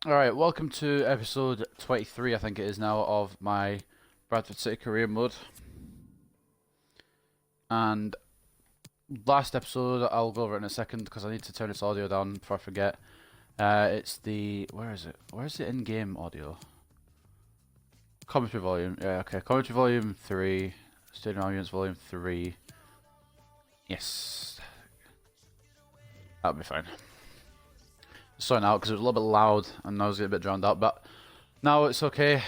Alright, welcome to episode 23, I think it is now, of my Bradford City Career Mode. And last episode, I'll go over it in a second because I need to turn this audio down before I forget. It's the... where is it? Where's the in-game audio? Commentary volume. Yeah, okay. Commentary volume 3. Stadium audience volume 3. Yes. That'll be fine. Sorting out because it was a little bit loud and I was getting a bit drowned out, but now it's okay.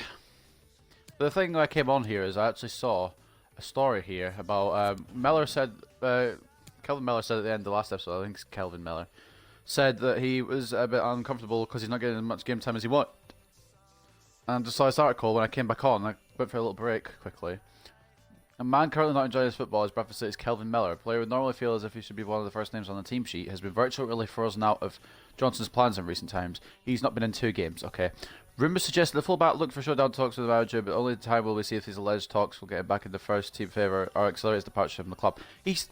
The thing I came on here is I actually saw a story here about Miller said, Kelvin Miller said at the end of the last episode, I think it's Kelvin Miller, said that he was a bit uncomfortable because he's not getting as much game time as he wanted. And just saw this article when I came back on. I went for a little break quickly. A man currently not enjoying his football is Bradford City's Kelvin Miller. A player who would normally feel as if he should be one of the first names on the team sheet has been virtually frozen out of Johnson's plans in recent times. He's not been in 2 games. Okay. Rumours suggest that the fullback looked for showdown talks with the manager, but only time will we see if these alleged talks will get him back in the first team favour or accelerate his departure from the club. There's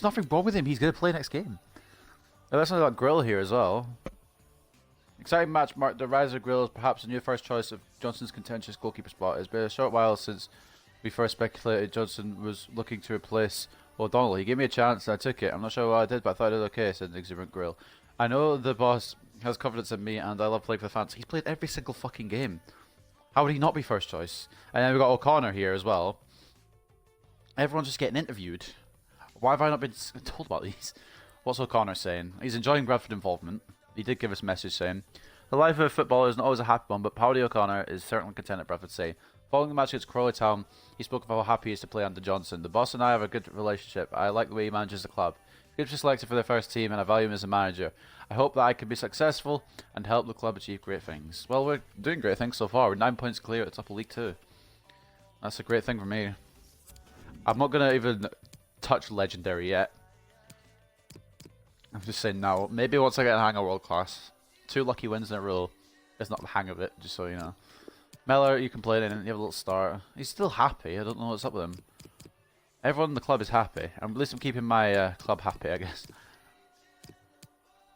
nothing wrong with him. He's going to play next game. Now, let's talk about Grill here as well. Exciting match marked the rise of Grill as perhaps a new first choice of Johnson's contentious goalkeeper spot. It's been a short while since we first speculated Johnson was looking to replace O'Donnell. He gave me a chance and I took it. I'm not sure what I did, but I thought I did okay, said Exuberant Grill. I know the boss has confidence in me and I love playing for the fans. He's played every single fucking game. How would he not be first choice? And then we've got O'Connor here as well. Everyone's just getting interviewed. Why have I not been told about these? What's O'Connor saying? He's enjoying Bradford involvement. He did give us a message saying, the life of a footballer isn't always a happy one, but Paddy O'Connor is certainly content at Bradford City. Following the match against Crawley Town, he spoke of how happy he is to play under Johnson. The boss and I have a good relationship. I like the way he manages the club. He gets selected for the first team and I value him as a manager. I hope that I can be successful and help the club achieve great things. Well, we're doing great things so far. We're 9 points clear at the top of League 2. That's a great thing for me. I'm not going to even touch Legendary yet. I'm just saying now. Maybe once I get a hang of World Class. 2 lucky wins in a row is not the hang of it, just so you know. Miller, you can play it in, you have a little start. He's still happy, I don't know what's up with him. Everyone in the club is happy. At least I'm keeping my club happy, I guess.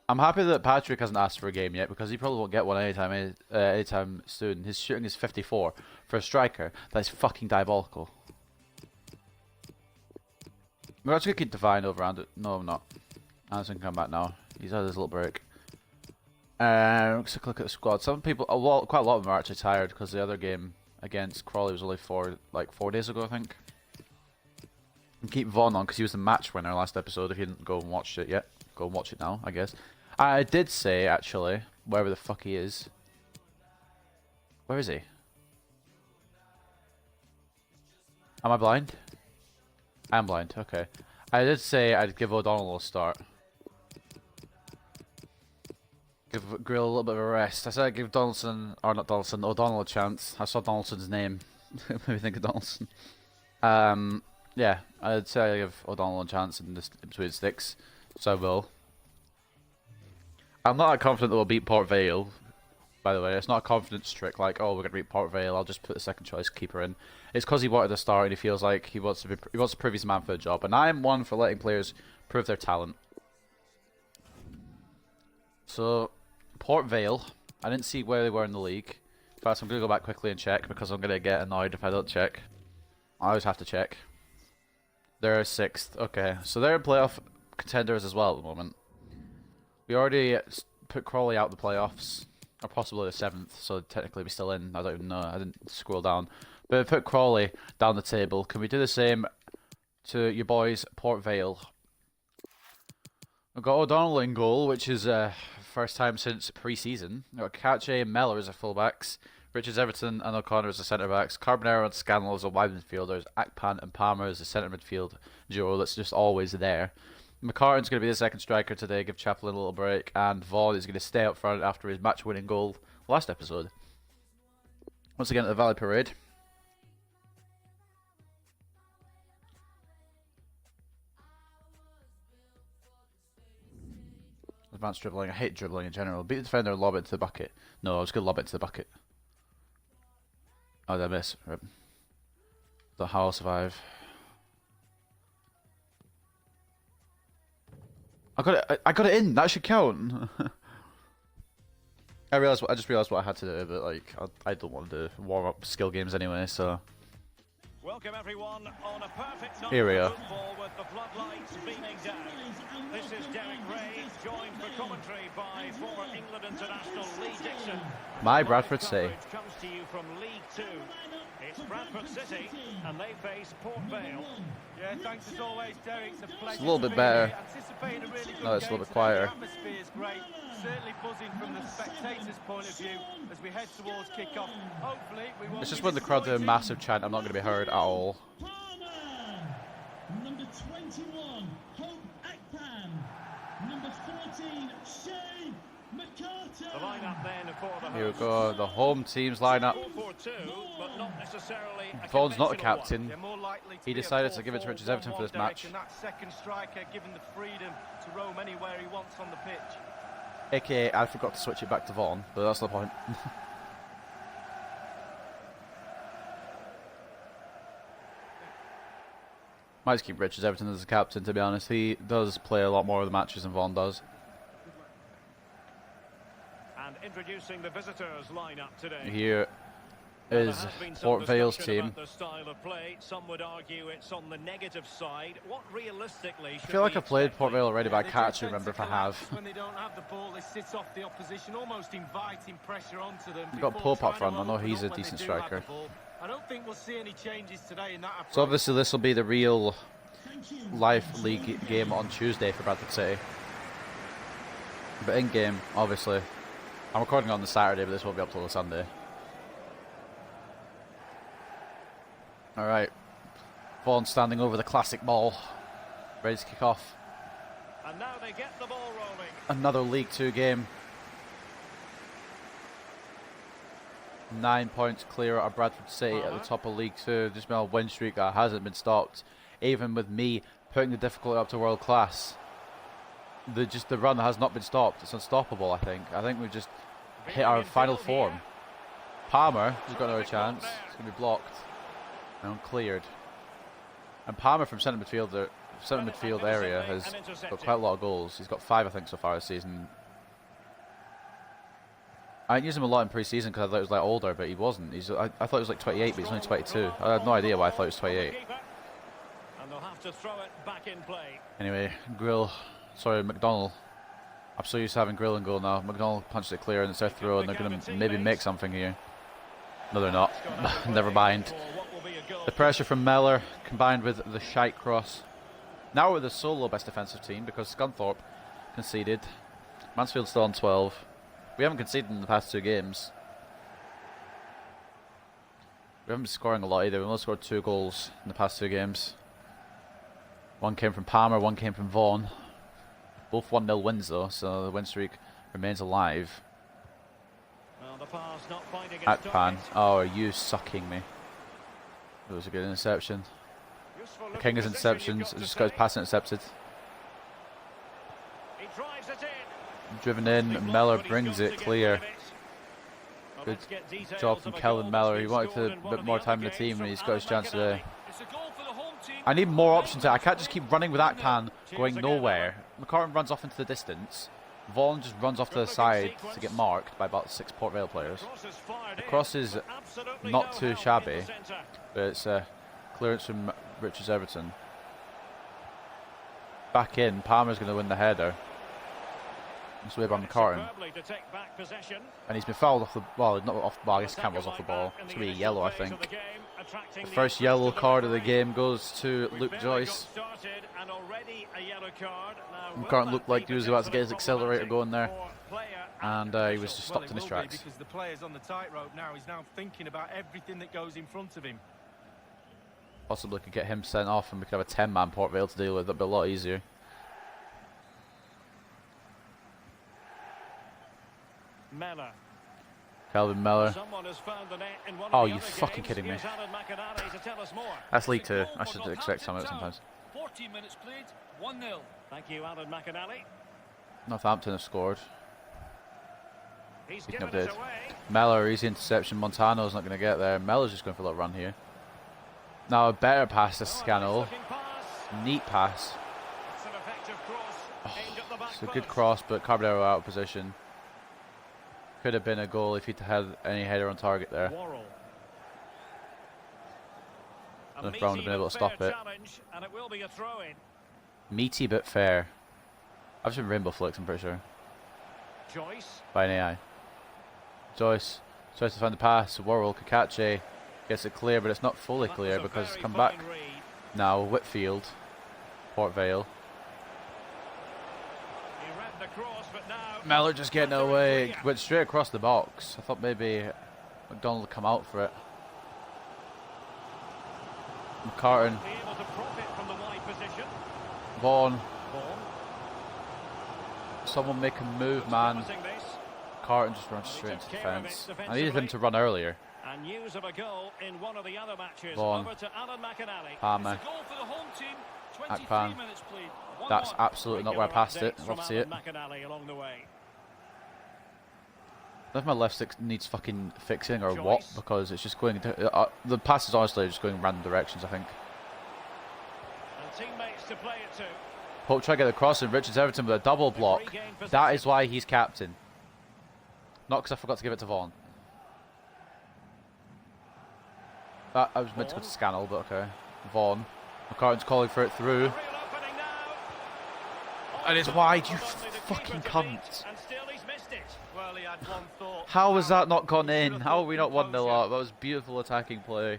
I'm happy that Patrick hasn't asked for a game yet, because he probably won't get one anytime soon. His shooting is 54. For a striker, that is fucking diabolical. We're actually going to keep Divine over Anderson. No, I'm not. Anderson can come back now. He's had his little break. Let's look at the squad. Some people, quite a lot of them are actually tired because the other game against Crawley was only 4 days ago, I think. And keep Vaughn on because he was the match winner last episode. If you didn't go and watch it yet, go and watch it now, I guess. I did say actually, wherever the fuck he is. Where is he? Am I blind? I'm blind. Okay. I did say I'd give O'Donnell a start. Give Grill a little bit of a rest. I said I'd give O'Donnell a chance. I saw Donaldson's name. Made me think of Donaldson. Yeah, I'd say I'd give O'Donnell a chance in between sticks. So I will. I'm not that confident that we'll beat Port Vale, by the way. It's not a confidence trick like, oh, we're going to beat Port Vale, I'll just put the second choice keeper in. It's because he wanted to start and he feels like he wants to prove he's a man for the job. And I am one for letting players prove their talent. So, Port Vale, I didn't see where they were in the league. In fact, I'm going to go back quickly and check because I'm going to get annoyed if I don't check. I always have to check. They're 6th. Okay, so they're playoff contenders as well at the moment. We already put Crawley out the playoffs, or possibly the 7th, so technically we're still in. I don't even know. I didn't scroll down. But we put Crawley down the table. Can we do the same to your boys, Port Vale? We've got O'Donnell in goal, which is first time since pre-season. We've got Kache and Mellor as our fullbacks. Richards, Everton and O'Connor as the centre-backs. Carbonero and Scannell as the wide midfielders. Akpan and Palmer as the centre midfield duo that's just always there. McCartan's going to be the second striker today, give Chaplin a little break. And Vaughan is going to stay up front after his match-winning goal last episode. Once again at the Valley Parade. Advanced dribbling. I hate dribbling in general. Beat the defender and lob it to the bucket. No, I was going to lob it to the bucket. Oh, did I miss? Rip. The how I'll survive. I got it in. That should count. I just realised what I had to do, but like I don't want to do warm up skill games anyway, so. Welcome everyone on a perfect night Here we are. of football with the floodlights beaming down. This is Derek Ray, joined for commentary by former England international Lee Dixon. My Bradford City. Comes to you from League Two. It's Bradford City, and they face Port Vale. Yeah, thanks as always, Derek. It's a little bit better. Anticipating a really good No, it's a game little bit today. quieter. The atmosphere is great. Certainly buzzing from the spectators' point of view as we head towards kick-off. Hopefully, we won't. It's just be when the crowd do a disappointed. massive chant, I'm not going to be heard at all. Number 21, Hope Akpan. Number 14, Shay McCarter. The lineup then for the Here we hosts. go, the home team's lineup. 4-4-2, but not necessarily a Vaughan's not a conventional one. captain. They're more likely to He be a decided to give it to 4-4-1-1 Richards Everton for this match. direction. That second striker given the freedom to roam anywhere he wants on the pitch. AKA, I forgot to switch it back to Vaughan, but that's the point. Might just keep Richards Everton as the captain, to be honest. He does play a lot more of the matches than Vaughan does. And introducing the visitors lineup today. Here Now, there is has been some Port Vale's discussion team. about their style of play. Some would argue it's on the negative side. What realistically I feel like I've played Port Vale already, but I They do can't actually tend remember to if I have. collapse when they don't have the ball, they sit off the opposition, almost inviting pressure onto them. You've got before Pope up trying front. to I know open he's a up when decent they do have the striker. ball. I don't think we'll see any changes today in that approach. So obviously this will be the real live league game on Tuesday for Bradford City. But in game, obviously, I'm recording on the Saturday, but this won't be up till the Sunday. All right, Vaughan standing over the classic ball, ready to kick off. And now they get the ball rolling. Another League Two game. 9 points clear of Bradford City at the top of League Two. Just been a win streak that hasn't been stopped, even with me putting the difficulty up to world class. The run has not been stopped. It's unstoppable. I think we've just hit our final form. Palmer has got another chance. It's going to be blocked and cleared. And Palmer from centre midfield area has got quite a lot of goals. He's got 5, I think, so far this season. I didn't use him a lot in pre-season because I thought he was like older, but he wasn't. I thought he was like 28, but he's only 22. I had no idea why I thought he was 28. And they'll have to throw it back in play. Anyway, McDonald. I'm so used to having Grill and goal now. McDonald punched it clear and it's their throw, and they're going to maybe make something here. No, they're not. Never mind. The pressure from Mellor combined with the shite cross. Now we're the solo best defensive team because Scunthorpe conceded. Mansfield's still on 12. We haven't conceded in the past 2 games. We haven't been scoring a lot either. We've only scored 2 goals in the past 2 games. One came from Palmer, one came from Vaughan. Both 1-0 wins though, so the win streak remains alive. Well, the pass not finding its Akpan. target. Oh, are you sucking me? It was a good interception. Useful The king looking is position, interceptions. you've got It to just got his say. pass intercepted. He drives it in. Driven Been in, blocked, Mellor but he's brings got to it get clear. rid of it. Well, Good let's get details job from of a Kellen goal Mellor. that's He been wanted scored a in one bit of more the time in other the team, games and he's from got his chance Alan today. McAnally. It's a goal for the home team. I need more options here. I can't just keep running with Akpan going Cheers again, nowhere. McCartan runs off into the distance. Vaughan just runs off to the side to get marked by about 6 Port Vale players. Cross is fired The in, cross is but absolutely not no too help shabby. in the centre. But it's a clearance from Richards Everton. Back in, Palmer's going to win the header. It's way by McCartan. Superbly to take back possession. And he's been fouled off the ball. Not off the ball, I guess Campbell's off the ball. It's going to be a yellow, I think. The first yellow card of the game goes to Luke Joyce. McCartan looked like he was about to get his accelerator going there. And he was just stopped in his tracks. Because the player's on the tightrope now. He's now thinking about everything that goes in front of him. Possibly could get him sent off and we could have a 10-man Port Vale to deal with. That'd be a lot easier. Mellor. Calvin Mellor. Someone has found the net in one of Oh, the you other fucking games. kidding me. Here's Alan McAnally to tell us more. That's League Two. I should expect some of it sometimes. 14 minutes played, 1-0. Thank you, Alan McAnally. Northampton have scored. He's Speaking given of us this, away. Mellor, easy interception. Montano's not going to get there. Mellor's just going for a little run here. Now a better pass to Scannell. Nice-looking pass. Neat pass. It's an effective cross aimed at the back It's a good post. cross, but Carbonero out of position. Could have been a goal if he'd had any header on target there. Worrell. And if Brown had been able to stop it. And it will be a throw-in. Meaty but fair. I've seen Rainbow Flicks, I'm pretty sure. Joyce. By an AI. Joyce tries to find the pass. Worrell, Kakache gets it clear, but it's not fully clear because it's come back now. Whitfield, Port Vale. He ran the cross, but now Mellor just getting away. Went straight across the box. I thought maybe McDonald would come out for it. McCartan. be able to profit from the wide position. Vaughan. Vaughan. Someone make a move, man. Promising this. Carton just runs straight into defence. I needed him to run earlier. And news of a goal in one of the other matches. Vaughan. Over to Alan McInally. Palmer. It's a goal for the home team. 23 Akpan. minutes played. 1-1. That's absolutely not where I passed it. I'd love to see it. McInally along the way. I don't know if my left stick needs fucking fixing or what, because it's just going the pass is honestly just going in random directions, I think. And teammates to play it to. Pope try to get the cross and Richards Everton with a double block. That is why he's captain. Not because I forgot to give it to Vaughan. That I was meant to go to Scannell, but okay. Vaughan. McCartan's calling for it through. Real opening now. And it's wide, you fucking cunt. And still he's missed it. Well, he had one thought. How has that not gone in? How are we not 1-0 up? That was beautiful attacking play.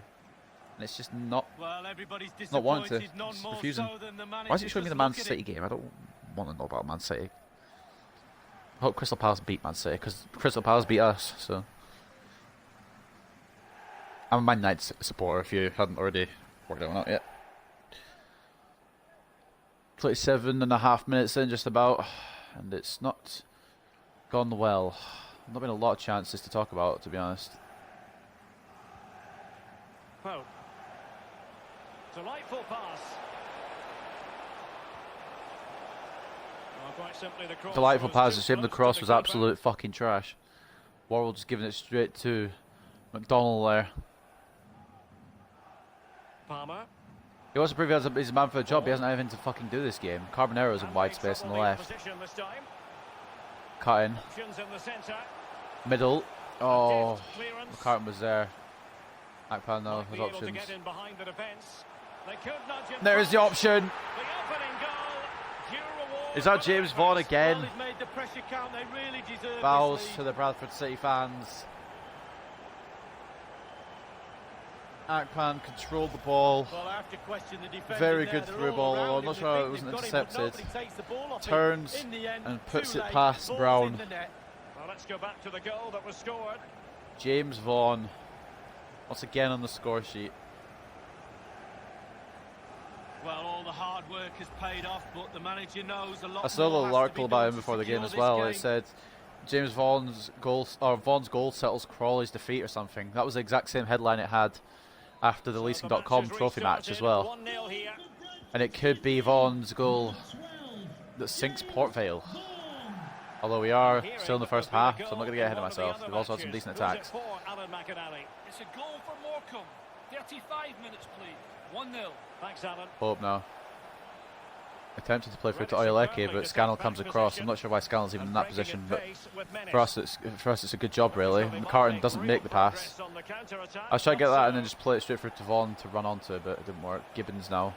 And it's just not. Well, everybody's Not wanting to. disappointed, none It's more confusing. so than the manager. Why is it showing me Just the Man look at City it. game? I don't want to know about Man City. I hope Crystal Palace beat Man City, because Crystal Palace beat us, so. I'm a Man United supporter, if you hadn't already worked that one out yet. 27.5 minutes in, just about, and it's not gone well. Not been a lot of chances to talk about, to be honest. Pope. Delightful pass. Well, quite simply the cross Delightful was pass. too It's shame the close to cross was keeper. absolute fucking trash. Worrell just giving it straight to McDonald there. Palmer. He wants to prove he's a man for the job. He hasn't had anything to fucking do this game. Carbonero's in wide space on the left. Cut in. Options in the centre. Middle. Oh, Clearance. McCartan was there. Akpan now Might has be able to options. get in behind the defence. They could nudge him There's the forward. option. The opening goal. Due reward Is that for the James Vaughan defence. again? Well, he's made the pressure count. They really deserve Fouls this to lead. the Bradford City fans. Akpan controlled the ball. Well, I have to question the defending Very there. good They're through all ball. around I'm him. not They sure think it wasn't they've got him, but intercepted. nobody takes the ball off him. Turns In the end, and puts too it late. past Ball's Brown. in the net. Well, let's go back to the goal that was scored. James Vaughan. Once again on the score sheet. Well, all the hard work has paid off, but the manager knows a lot. I saw a more little has to article be about done him to before the secure game as this well. game. It said James Vaughan's goal settles Crawley's defeat or something. That was the exact same headline it had after the Leasing.com trophy match as well. 1-0 here. And it could be Vaughan's goal that sinks Port Vale. Although we are still in the first half, so I'm not going to get ahead of myself. We've also had some decent attacks. It's a goal for Morecambe. 35 minutes played. 1-0. Thanks, Alan. Hope now. Attempted to play through to Oyeleke, but Scannell comes across. I'm not sure why Scannell's even in that position, but for us it's a good job really. McCartan doesn't make the pass. I was trying to get that and then just play it straight through to Vaughan to run onto it, but it didn't work. Gibbons now.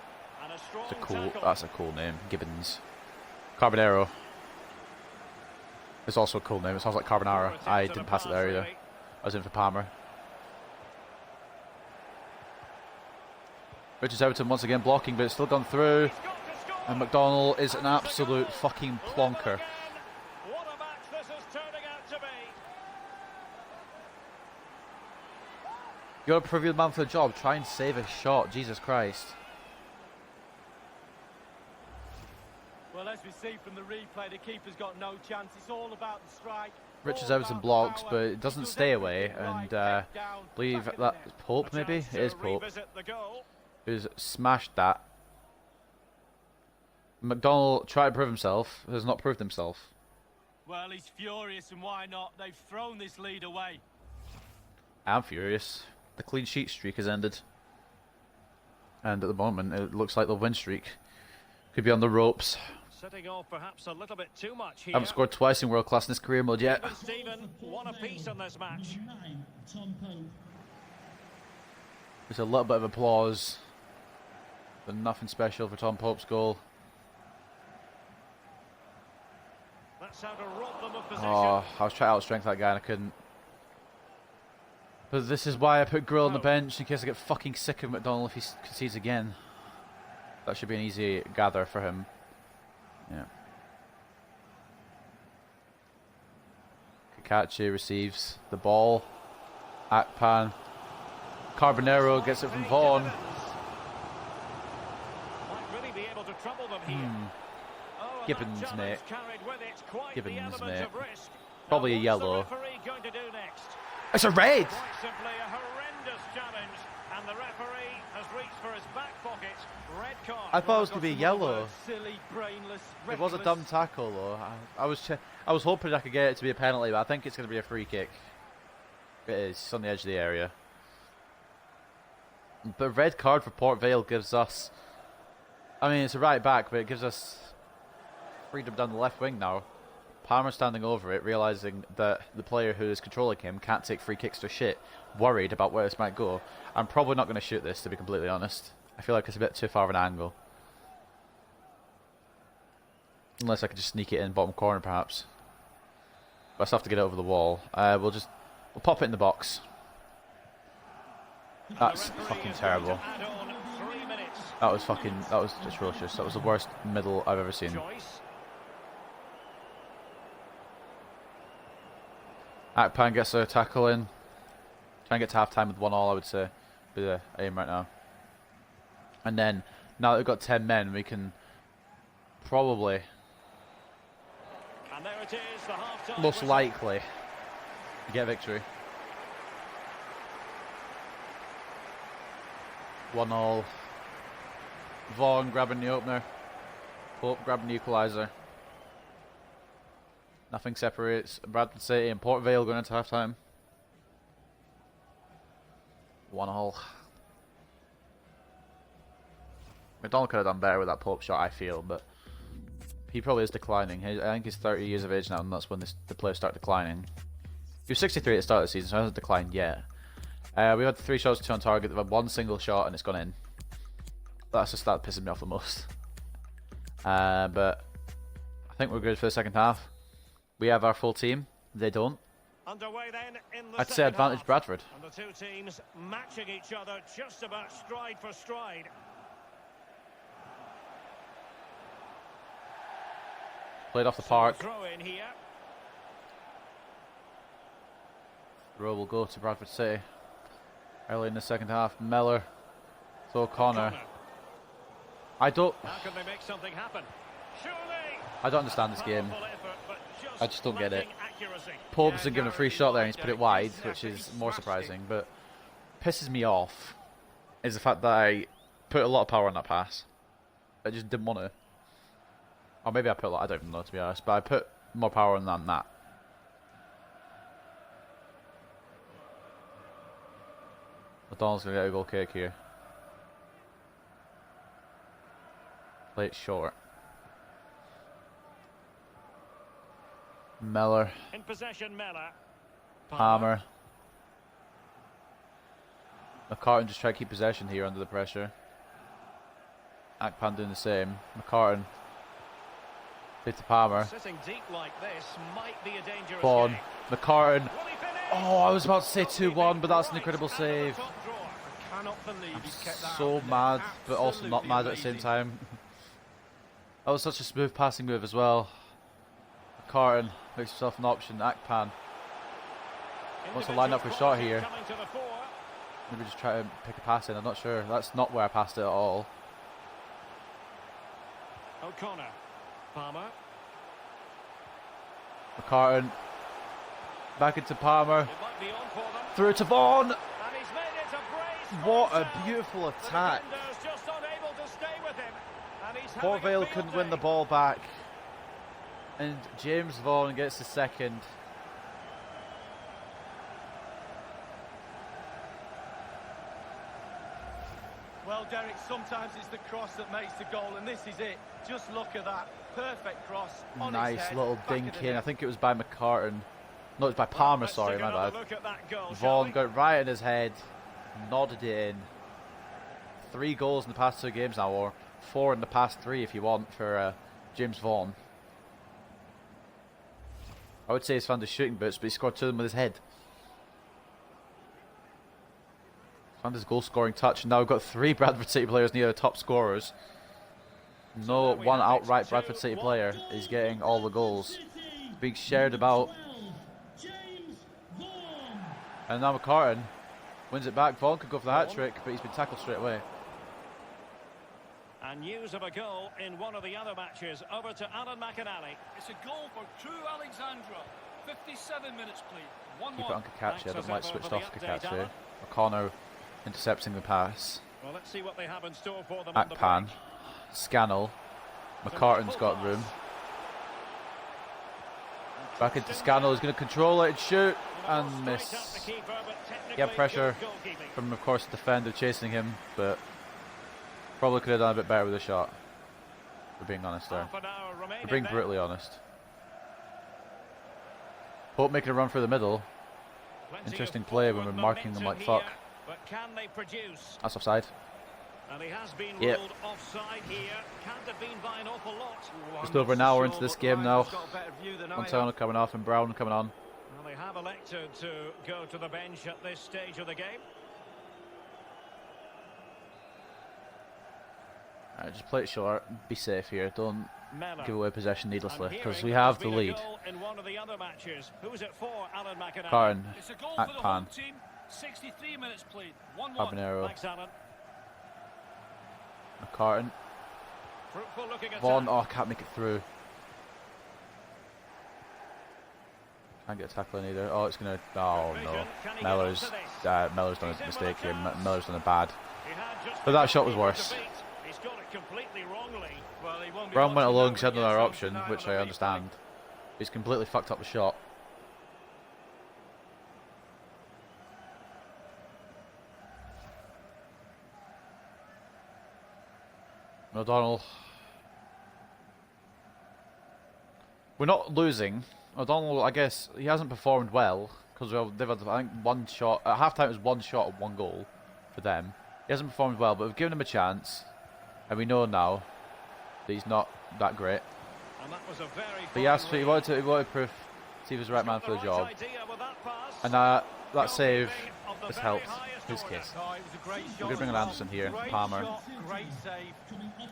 That's a cool name. Gibbons. Carbonero. It's also a cool name. It sounds like Carbonara. I didn't pass it there either. I was in for Palmer. Richards Everton once again blocking, but it's still gone through. And McDonald is an absolute fucking plonker. What a match this is turning out to be. You gotta prove you're the man for the job. Try and save a shot. Jesus Christ. Well, as we see from the replay, the keeper's got no chance. It's all about the strike. Richards all Everton about blocks, power. but it doesn't Does stay away. everything right, And head down, believe back of the that net. Pope maybe? It is Pope. Revisit the goal. Who's smashed that. McDonald tried to prove himself. Has not proved himself. Well, he's furious, and why not? They've thrown this lead away. I'm furious. The clean sheet streak has ended. And at the moment, it looks like the win streak could be on the ropes. Setting off perhaps a little bit too much here. Haven't scored twice in world class in this career mode yet. Even Steven, one apiece in this match. There's a little bit of applause, but nothing special for Tom Pope's goal. That's how to rob them of possession. Oh, I was trying to outstrength that guy and I couldn't. But this is why I put Grill on the bench, in case I get fucking sick of McDonald if he concedes again. That should be an easy gather for him. Yeah. Kakachi receives the ball. Akpan. Carbonero gets it from Vaughan. Might really be able to trouble them here. Oh, and Gibbons, that mate. carried with it quite Gibbons, the element mate. of risk. Probably a Now, yellow. what's the referee going to do next? It's a red! Quite simply a horrendous challenge, and the referee has reached for his back pocket. Red card. I thought it was going to be a yellow. Silly, brainless, It was a reckless. dumb tackle though. I was hoping I could get it to be a penalty, but I think it's going to be a free kick. It is. It's on the edge of the area. But red card for Port Vale gives us... I mean, it's a right back, but it gives us freedom down the left wing now. Palmer standing over it, realising that the player who is controlling him can't take free kicks to shit, worried about where this might go. I'm probably not going to shoot this, to be completely honest. I feel like it's a bit too far of an angle. Unless I could just sneak it in bottom corner, perhaps. But I still have to get it over the wall. We'll pop it in the box. That's fucking terrible. That was atrocious. That was the worst middle I've ever seen. Akpan gets a tackle in. Try and get to half time with 1-1, I would say. Be the aim right now. And then, now that we've got 10 men, we can probably, And there it is, the half-time most whistle. likely, get a victory. 1-1. Vaughan grabbing the opener. Pope grabbing the equaliser. Nothing separates Bradford City and Port Vale going into half time. 1-1. McDonald could have done better with that Pope shot, I feel, but he probably is declining. I think he's 30 years of age now, and that's when the players start declining. He was 63 at the start of the season, so he hasn't declined yet. We had 3 shots, 2 on target. They've had 1 single shot, and it's gone in. That's just that pissing me off the most. But I think we're good for the second half. We have our full team. They don't. Underway then in the I'd say second advantage half. Bradford. And the two teams matching each other just about stride for stride. Played off the park. Throw in here. Throw will go to Bradford City. Early in the second half, Miller to O'Connor. I don't How can they make something happen? Surely. understand this game. Powerful effort, but I just don't get it. lacking accuracy. Pope's Yeah, been given a free Gareth, shot there and he's like put it Derek, wide, he's which is absolutely more smashed it. surprising. But pisses me off is the fact that I put a lot of power on that pass. I just didn't want to. Or maybe I put a lot, I don't even know to be honest, but I put more power on than that. McDonald's going to get a goal kick here. Play it short. Miller. In possession, Miller. Palmer. McCartan just try to keep possession here under the pressure. Akpan doing the same. McCartan. Hit to Palmer. Sitting deep like this might be a dangerous Vaughan. game. McCartan. Will he finish? Oh, I was about to say 2-1, but that's an incredible Right out of the save. top drawer. I cannot believe he's kept that So out there. mad, but also not Absolutely mad at the same amazing. time. That was such a smooth passing move as well. McCartan makes himself an option. Akpan wants to line up for a shot here. Coming to the fore. Maybe just try to pick a pass in. I'm not sure. That's not where I passed it at all. O'Connor. Palmer. McCartan. Back into Palmer. It might be on for them. Through to Vaughan. And he's made it a brace. What for a himself. beautiful The attack. defender's just unable to stay with him. And he's Port having a Vale field couldn't win the day. ball back. And James Vaughan gets the second. Well Derek, sometimes it's the cross that makes the goal, and this is it. Just look at that. Perfect cross on his Nice head, little back of the dink in. I net. think it was by McCartan. No, it was by Palmer, Let's sorry, take my another bad. look at that goal, shall Vaughan we? got right in his head, nodded it in. 3 goals in the past 2 games now, or 4 in the past 3 if you want, for James Vaughan. I would say he's found his shooting boots, but he scored 2 of them with his head. Found his goal scoring touch, and now we've got 3 Bradford City players near the top scorers. No one outright Bradford City player is getting all the goals. Being shared about. And now McCartan wins it back. Vaughan could go for the hat-trick, but he's been tackled straight away. And news of a goal in one of the other matches. Over to Alan McInally. It's a goal for True Alexandra. 57 minutes played. 1-1. Keep it on Kakachi. I Thanks don't like as ever switched for off the update, Kakachi. Alan. O'Connor intercepting the pass. Well, let's see what they have in store for them on the Akpan. break. Scannell. McCartan's got room. Back into Scannell. He's going to control it and shoot. And miss. Yeah, pressure from, of course, the defender chasing him, but probably could have done a bit better with the shot. For being honest there. For being brutally honest. Pope making a run for the middle. Interesting play when we're marking them like fuck. But can they produce? That's offside. And he has been Yep. ruled offside here. Can't have been by an awful lot. Just over an hour into this game now. Got a better view than I Montano have. coming off and Brown coming on. Well, they have elected to go to the bench at this stage of the game. Alright, just play it short. Be safe here. Don't Mellor. give away possession needlessly, And because hearing we that have there's the been a lead. goal in one of the other matches. Who's it for, Alan McInally? Karn, It's a goal for the home Akpan, team. 63 minutes played. 1-1. Habanero, Thanks, Alan. McCartan. Fruitful looking attack. Vaughan, oh, can't make it through. Can't get a tackle in either. Oh, it's gonna. Oh no. Mellor's Mellor's done a mistake here. Mellor's done a bad. He had just But that shot was been able to worse. beat. He's got it completely wrongly. Well, he won't be Brown went watching along, that he had when he another gets option, home tonight which on I the understand. He's completely fucked up the shot. O'Donnell. We're not losing. O'Donnell, I guess, he hasn't performed well, because they've had, I think, 1 shot. At half time it was 1 shot and 1 goal for them. He hasn't performed well, but we've given him a chance. And we know now that he's not that great. And that was a very But he wanted proof, see if he was the right man for the job. And that that save has helped his case. Oh, it was a great shot. We're going to bring in Anderson here, Great Palmer. shot, great save.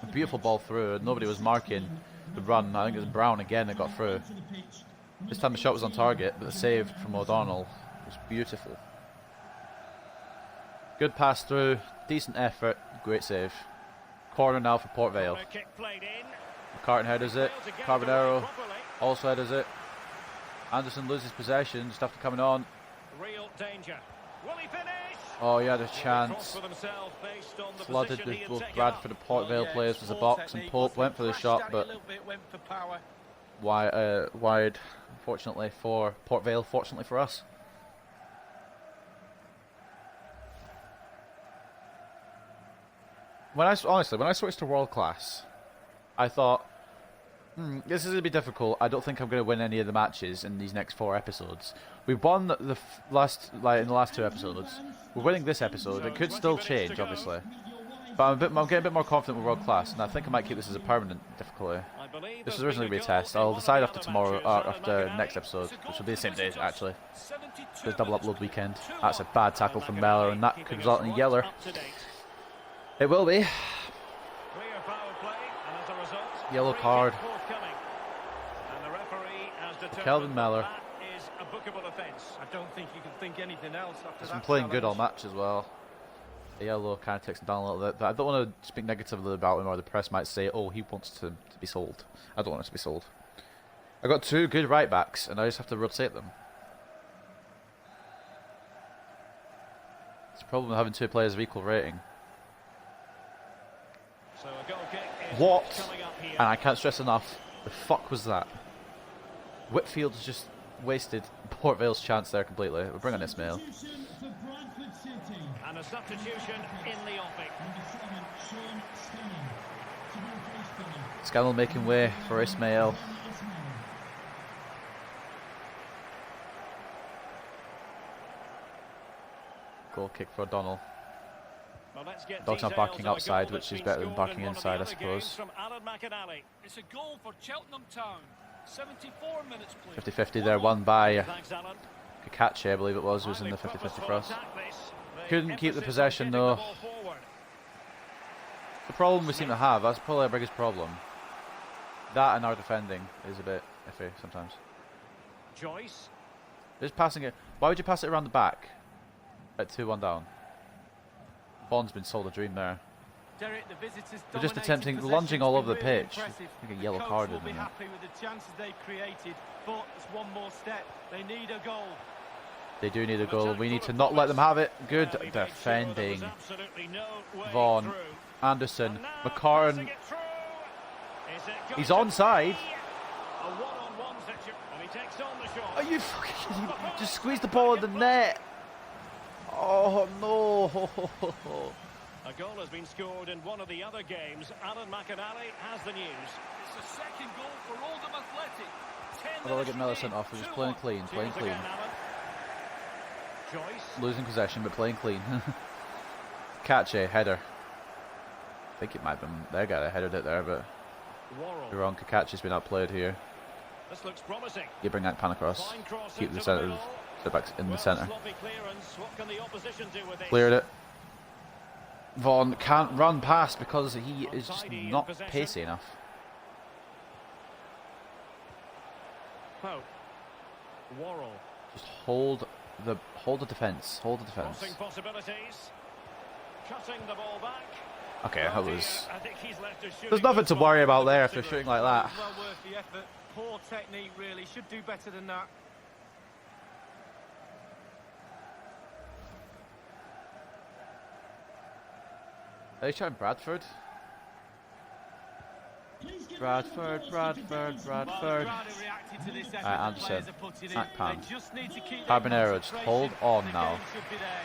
A beautiful ball through, nobody was marking the run. I think it was Brown again that got through. This time the shot was on target, but the save from O'Donnell was beautiful. Good pass through, decent effort, great save. Corner now for Port Vale. McCartan headers it, Carbonero also headers it. Anderson loses possession, just after coming on. Real danger. Will he finish? Oh, he had a chance. Flooded with both Bradford and Port Vale players was a box, and Pope went for the shot, but went for power. wide, unfortunately for Port Vale, fortunately for us. When I switched to world class, I thought, this is going to be difficult. I don't think I'm going to win any of the matches in these next 4 episodes. We've won in the last 2 episodes. We're winning this episode. It could still change, obviously. But I'm getting a bit more confident with world class, and I think I might keep this as a permanent difficulty. This was originally going to be a test. I'll decide after tomorrow, after next episode, which will be the same day, actually. There's double upload weekend. That's a bad tackle from Mellor, and that could result in a yeller. It will be. Yellow card. Kelvin Mellor. I don't think you can think anything else after He's that been playing good all challenge. match as well. The yellow kind of takes him down a little bit, but I don't want to speak negatively about him, or the press might say, oh, he wants to be sold. I don't want him to be sold. I got 2 good right backs, and I just have to rotate them. It's a problem with having 2 players of equal rating. So a goal kick is What? coming up here. And I can't stress enough, the fuck was that? Whitfield's just wasted Port Vale's chance there completely. We're bringing Ismail. And And a substitution in the offing. Scannell making way for Ismail. Goal kick for O'Donnell. Well, let's get Dog's not details backing of a outside, goal which that's is better been than scored backing in one of the inside, I other games suppose. from Alan McAnally. It's a goal for Cheltenham Town. 74 minutes, please. 50-50 there, won by Thanks, Alan. Kakachi, I believe it was, who was in the 50-50 for us. Couldn't keep the possession though. The problem we seem to have, that's probably our biggest problem. That and our defending is a bit iffy sometimes. Joyce. Just passing it. Why would you pass it around the back at 2-1 down? Bond's been sold a dream there. Derek, the visitors They're just dominated attempting, possession. lunging all It's over the been really pitch. impressive. I think a yellow The card coach in will be there. happy with the chances they've created, but it's one more step. They need a goal. They do need a goal. We need to not let them have it. Good defending. Vaughan, Anderson, McCarran. He's onside. Are you fucking kidding me? Just squeeze the ball in the net. Oh no. A goal has been scored in one of the other games. Alan McAnally has the news. It's the second goal for Oldham Athletic. 10 Although I minutes get Miller remaining. sent off, we're just playing clean, playing Cheers clean. again, Alan. Joyce. Losing possession, but playing clean. Catch a header. I think it might have been their guy that headed it there, but Worrell. you're wrong. Kakachi's been outplayed here. This looks promising. You bring that pan across. Fine cross Keep the into centre, middle. set backs in the Well, centre. sloppy clearance. What can the opposition do with this? Cleared it. Vaughan can't run past because he is just Untidy in not possession. pacey enough. Pope. Worrell. Just hold the defence. Hold the defence. Crossing possibilities. Cutting the ball back. Okay, that was. I think he's left us shooting There's nothing to good worry ball about there if for they're shooting like that. Well worth the effort. Poor technique, really. Should do better than that. Are they trying Bradford? Bradford. Well, the crowd have reacted to this effort the Anderson. players are putting in. Akpan. They just need to keep their Habanero, just concentration. hold on The now. game should be there.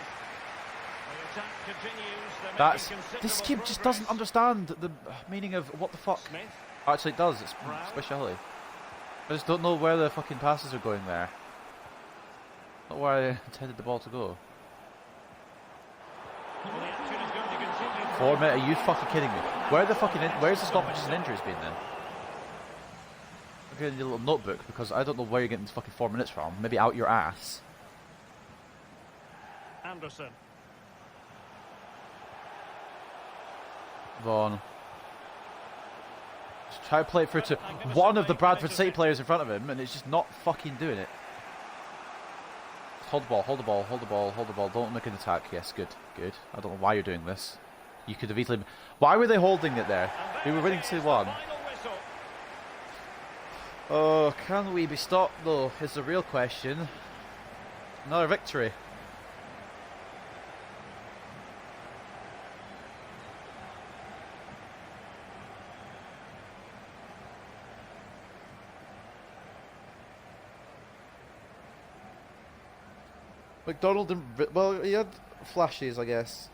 The attack continues. They're That's. making This considerable kid just progress. doesn't understand the meaning of what the fuck. Smith. Actually, it does. It's Brown. speciality. I just don't know where the fucking passes are going there. Not where I intended the ball to go. Well, the action is going to continue. 4 minutes? Are you fucking kidding me? Where the fucking where's the stoppages and injuries been then? I'm getting your little notebook because I don't know where you're getting this fucking 4 minutes from. Maybe out your ass. Anderson. Vaughan. Just try to play it through to one of the Bradford City players in front of him, and it's just not fucking doing it. Just hold the ball, hold the ball, hold the ball, hold the ball. Don't make an attack. Yes, good, good. I don't know why you're doing this. You could have easily. Why were they holding it there? We were winning 2-1. Final whistle. Oh, can we be stopped though? Is the real question. Another victory. McDonald didn't. Well, he had flashes, I guess.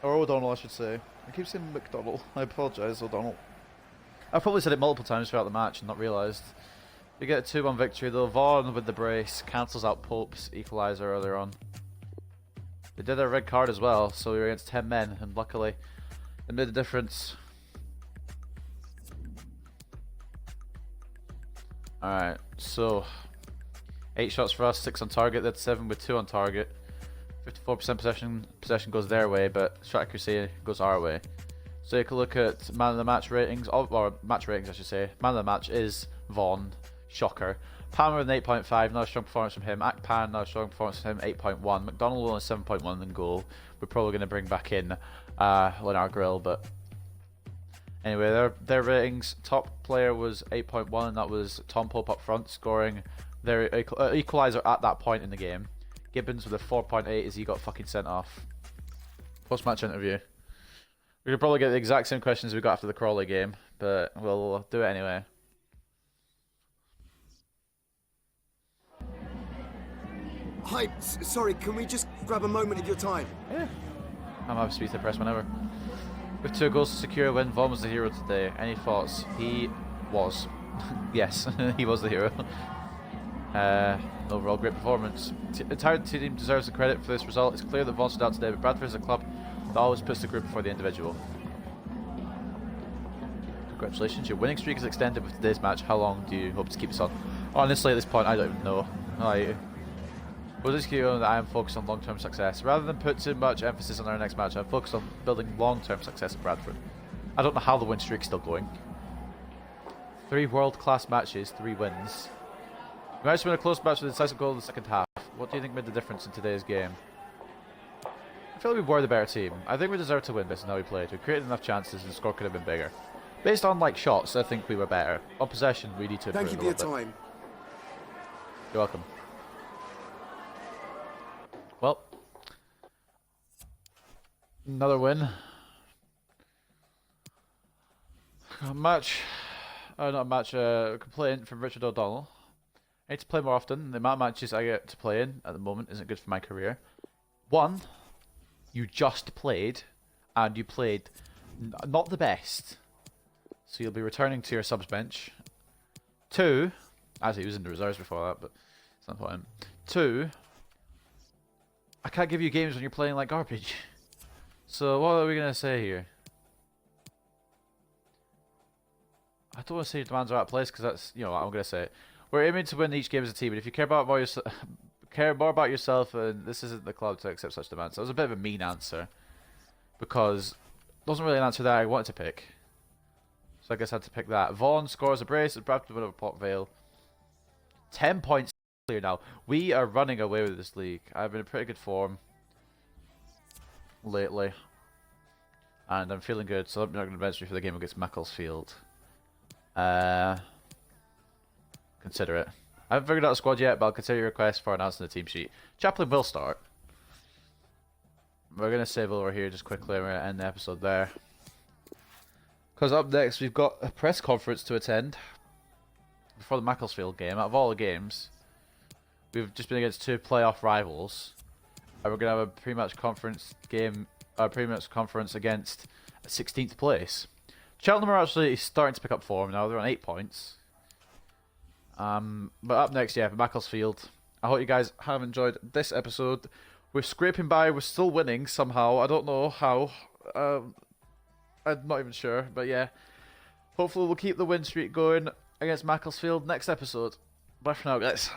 Or O'Donnell, I should say. I keep saying McDonald. I apologise, O'Donnell. I've probably said it multiple times throughout the match and not realised. We get a 2-1 victory though. Vaughan with the brace cancels out Pope's equaliser earlier on. They did a red card as well, so we were against 10 men, and luckily it made a difference. Alright, so 8 shots for us, 6 on target. That's 7 with 2 on target. 54% possession goes their way, but shot accuracy goes our way. So take a look at man of the match ratings, or match ratings I should say. Man of the match is Vaughan, shocker. Palmer with an 8.5, another strong performance from him. Akpan, another strong performance from him, 8.1. McDonald only 7.1 in goal. We're probably going to bring back in Leonard Grill, but anyway, their ratings. Top player was 8.1, and that was Tom Pope up front, scoring their equaliser at that point in the game. Gibbons with a 4.8 as he got fucking sent off. Post-match interview. We could probably get the exact same questions we got after the Crawley game, but we'll do it anyway. Hi, sorry, can we just grab a moment of your time? Yeah. I'm happy to speak to the press whenever. With 2 goals to secure a win, Vaughan was the hero today. Any thoughts? He was. Yes, he was the hero. Overall, great performance. The entire team deserves the credit for this result. It's clear that Vaughan stood out today, but Bradford is a club that always puts the group before the individual. Congratulations, your winning streak is extended with today's match. How long do you hope to keep this on? Honestly, at this point, I don't even know. We'll just keep on that I am focused on long-term success. Rather than put too much emphasis on our next match, I'm focused on building long-term success at Bradford. I don't know how the win streak's still going. 3 world-class matches, 3 wins. We managed to win a close match with a decisive goal in the second half. What do you think made the difference in today's game? I feel like we were the better team. I think we deserved to win based on how we played. We created enough chances and the score could have been bigger. Based on like shots, I think we were better. On possession, we need to improve. Thank you for your time. You're welcome. Well, another win. A match. Not a match. A complaint from Richard O'Donnell. I need to play more often. The amount of matches I get to play in at the moment isn't good for my career. 1, you just played, and you played not the best. So you'll be returning to your subs bench. 2, actually he was in the reserves before that, but it's not important. 2, I can't give you games when you're playing like garbage. So what are we going to say here? I don't want to say your demands are out of place because that's, you know what I'm going to say. We're aiming to win each game as a team, and if you care more about yourself, and this isn't the club to accept such demands. So that was a bit of a mean answer, because it wasn't really an answer that I wanted to pick. So I guess I had to pick that. Vaughan scores a brace as Bradford win over Port Vale. 10 points clear now. We are running away with this league. I've been in pretty good form lately, and I'm feeling good. So I'm not going to bench me for the game against Macclesfield. Consider it. I haven't figured out a squad yet, but I'll consider your request for announcing the team sheet. Chaplin will start. We're going to save over here just quickly and we're going to end the episode there. Because up next we've got a press conference to attend before the Macclesfield game. Out of all the games, we've just been against 2 playoff rivals. And we're going to have a pre-match conference game, pre-match conference against 16th place. Cheltenham are actually starting to pick up form now. They're on 8 points. But up next, yeah, Macclesfield. I hope you guys have enjoyed this episode. We're scraping by. We're still winning somehow. I don't know how. I'm not even sure. But yeah, hopefully we'll keep the win streak going against Macclesfield next episode. Bye for now, guys.